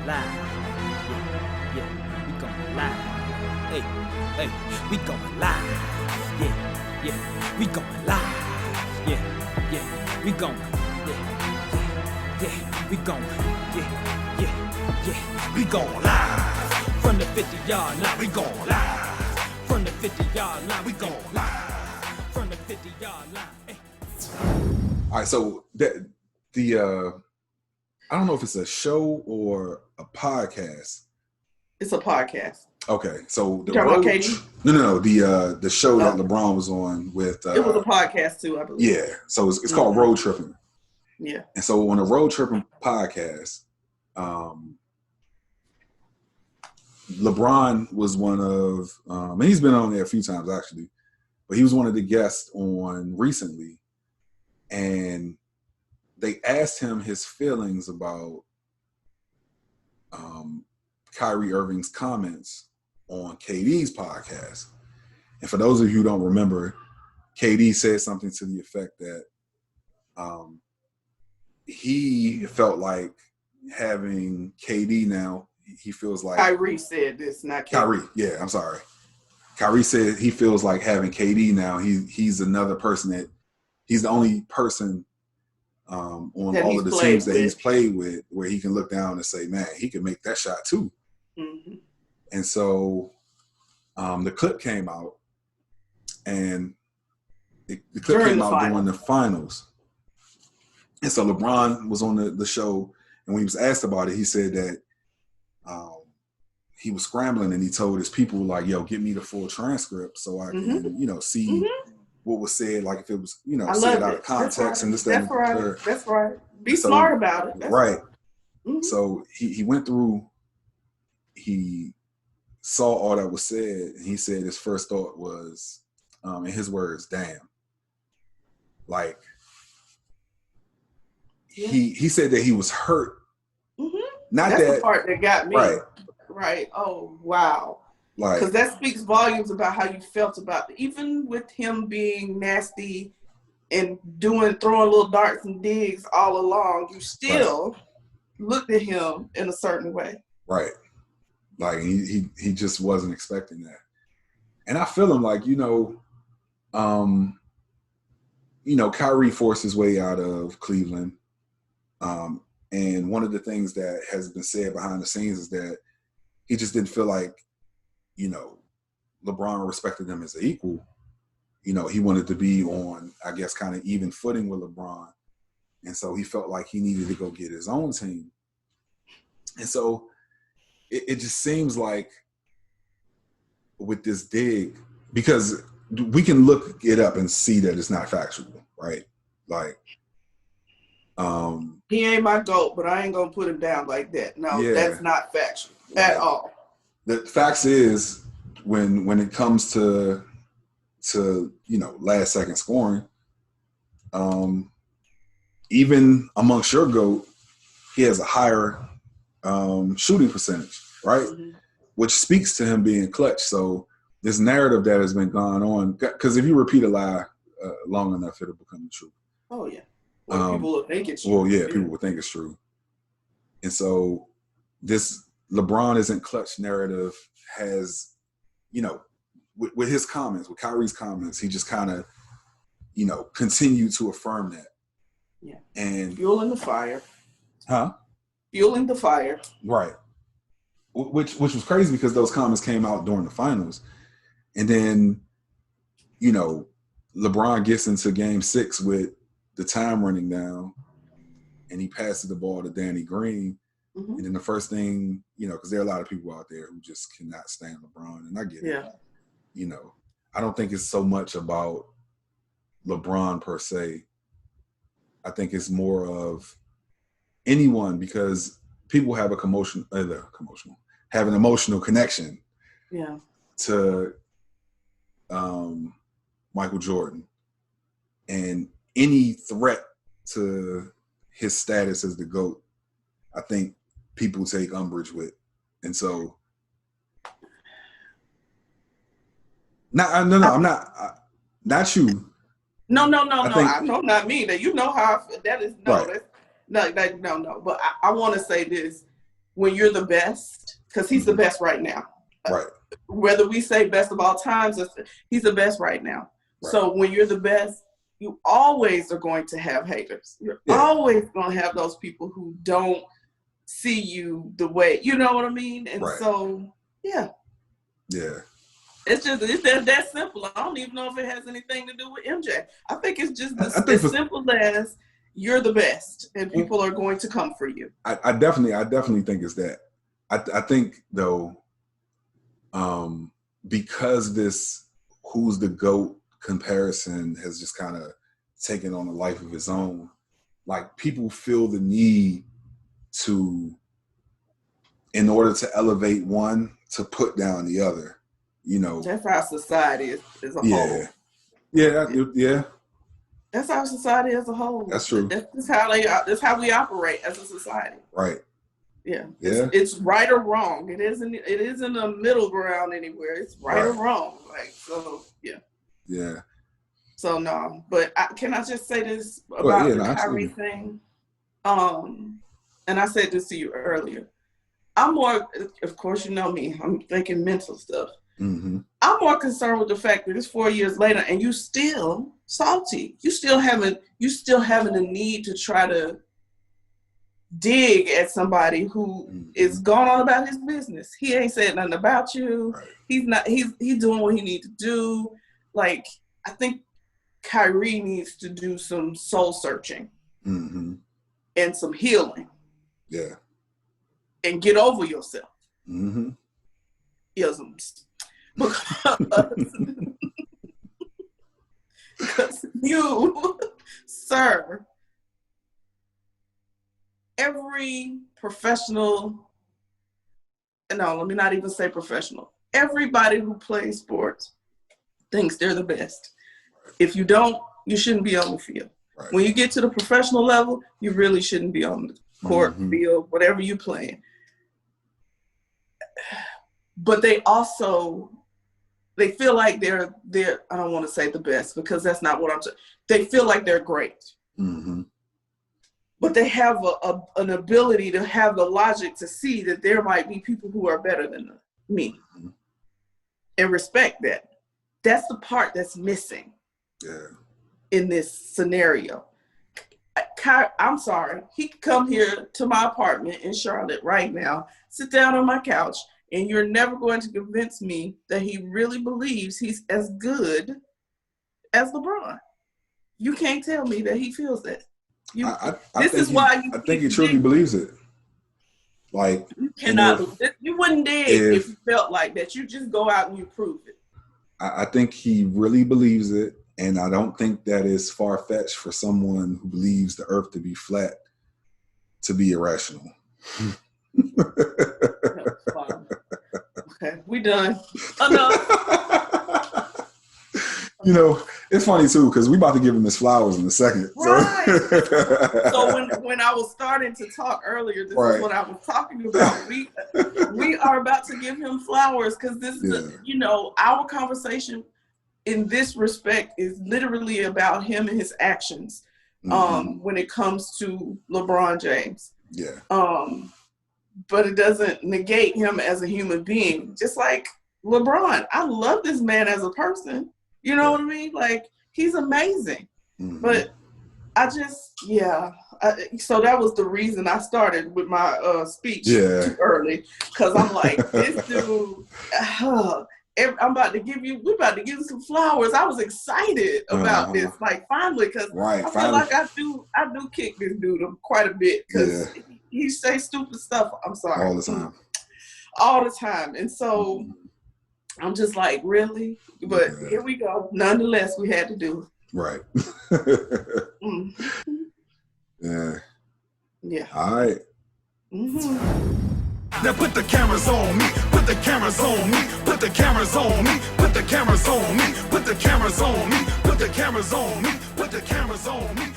live. Yeah, yeah, we going live. Hey, hey, we going live. Yeah, yeah, we going live. Yeah, yeah, we going. Yeah, yeah, we going. Yeah, yeah, yeah, we going live. From the 50-yard line, we going live. From the 50-yard line, we going live. From the 50-yard line. Hey. All right, so I don't know if it's a show or a podcast. It's a podcast. Okay, so you talking about Katie? No, the show that LeBron was on with. It was a podcast too, I believe. Yeah, so it's called Road Tripping. Yeah. And so on the Road Tripping podcast, LeBron was one of, and he's been on there a few times actually, but he was one of the guests on recently, and they asked him his feelings about Kyrie Irving's comments on KD's podcast. And for those of you who don't remember, KD said something to the effect that he felt like having KD now, he feels like... Kyrie said this, not KD. Kyrie, yeah, I'm sorry. Kyrie said he feels like having KD now, he's another person that... He's the only person on all of the teams that he's played with where he can look down and say, man, he can make that shot too. Mm-hmm. And so the clip came out, and the clip came out during the finals. And so LeBron was on the show, and when he was asked about it, he said that he was scrambling, and he told his people, like, yo, get me the full transcript so I can, see what was said, like if it was, said out of context and this, that, and the third. That's right. Be smart about it. That's right. Mm-hmm. So he went through, he saw all that was said, and he said his first thought was, in his words, damn. Like, he said that he was hurt. Mm-hmm. That's the part that got me. Right. Oh, wow. Because that speaks volumes about how you felt about it. Even with him being nasty and throwing little darts and digs all along, you still looked at him in a certain way. Right. Like he just wasn't expecting that. And I feel him, like, Kyrie forced his way out of Cleveland. And one of the things that has been said behind the scenes is that he just didn't feel like, LeBron respected him as an equal. He wanted to be on, I guess, kind of even footing with LeBron. And so he felt like he needed to go get his own team. And so it just seems like with this dig, because we can look it up and see that it's not factual, right? Like, he ain't my GOAT, but I ain't gonna put him down like that. No, that's not factual at all. The facts is when it comes to last second scoring, even amongst your GOAT, he has a higher shooting percentage, right? Mm-hmm. Which speaks to him being clutch. So this narrative that has been going on, because if you repeat a lie long enough, it'll become the truth. Oh yeah. Well, people will think it's true. Well, yeah, people will think it's true. And so this LeBron isn't clutch narrative has, with his comments, with Kyrie's comments, he just kind of, continued to affirm that. Yeah. And fueling the fire. Huh? Fueling the fire. Right. Which was crazy because those comments came out during the finals. And then, LeBron gets into game 6 with the time running down, and he passes the ball to Danny Green. Mm-hmm. And then the first thing, because there are a lot of people out there who just cannot stand LeBron, and I get it. I don't think it's so much about LeBron per se. I think it's more of anyone, because people have an emotional connection to Michael Jordan, and any threat to his status as the GOAT, I think people take umbrage with. And so, I'm not you. No, not me. That how that is no, right. No. But I want to say this: when you're the best, because he's the best right now. Right. Whether we say best of all times, he's the best right now. Right. So when you're the best, you always are going to have haters. You're always going to have those people who don't see you the way, you know what I mean? And so, yeah. It's that simple. I don't even know if it has anything to do with MJ. I think it's just as simple as you're the best and people are going to come for you. I definitely think it's that. I think though, because this who's the GOAT comparison has just kind of taken on a life of its own, like people feel the need to, in order to elevate one, to put down the other, you know. That's how society is as a whole. Yeah. That's our society as a whole. That's true. That's how we operate as a society. Right. Yeah. It's right or wrong. It isn't a middle ground anywhere. It's right or wrong. Like, so yeah. Yeah. So no, but can I just say this about the Kyrie thing? And I said this to you earlier. I'm more, of course, you know me. I'm thinking mental stuff. Mm-hmm. I'm more concerned with the fact that it's 4 years later and you still salty. You still having a need to try to dig at somebody who is going on about his business. He ain't said nothing about you. Right. He's doing what he needs to do. Like, I think Kyrie needs to do some soul searching and some healing. Yeah. And get over yourself. Mm-hmm. Isms. Because you, sir, every professional, no, let me not even say professional. Everybody who plays sports thinks they're the best. If you don't, you shouldn't be on the field. Right. When you get to the professional level, you really shouldn't be on the court, field, whatever you're playing. But they feel like they're I don't want to say the best because that's not what I'm saying. They feel like they're great. Mm-hmm. But they have an ability to have the logic to see that there might be people who are better than me and respect that. That's the part that's missing in this scenario. I'm sorry. He could come here to my apartment in Charlotte right now, sit down on my couch, and you're never going to convince me that he really believes he's as good as LeBron. You can't tell me that he feels that. I think he truly believes it. Like, you cannot. You wouldn't dig if you felt like that. You just go out and you prove it. I think he really believes it, and I don't think that is far-fetched for someone who believes the earth to be flat to be irrational. Okay, we done. Enough. You know, it's funny too because we about to give him his flowers in a second. Right. So when I was starting to talk earlier, this is what I was talking about. We are about to give him flowers because this is our conversation in this respect is literally about him and his actions when it comes to LeBron James. Yeah. But it doesn't negate him as a human being. Just like LeBron, I love this man as a person. You know what I mean? Like, he's amazing. Mm-hmm. But I just, so that was the reason I started with my speech too early. Because I'm like, this dude, we're about to give you some flowers. I was excited about this. Like, finally, because I feel like I do kick this dude quite a bit. Because he say stupid stuff. I'm sorry. All the time. And so I'm just like, really? But here we go. Nonetheless, we had to do it. Right. Yeah. All right. Now put the cameras on me. Put the cameras on me. Put the cameras on me. Put the cameras on me. Put the cameras on me. Put the cameras on me. Put the cameras on me.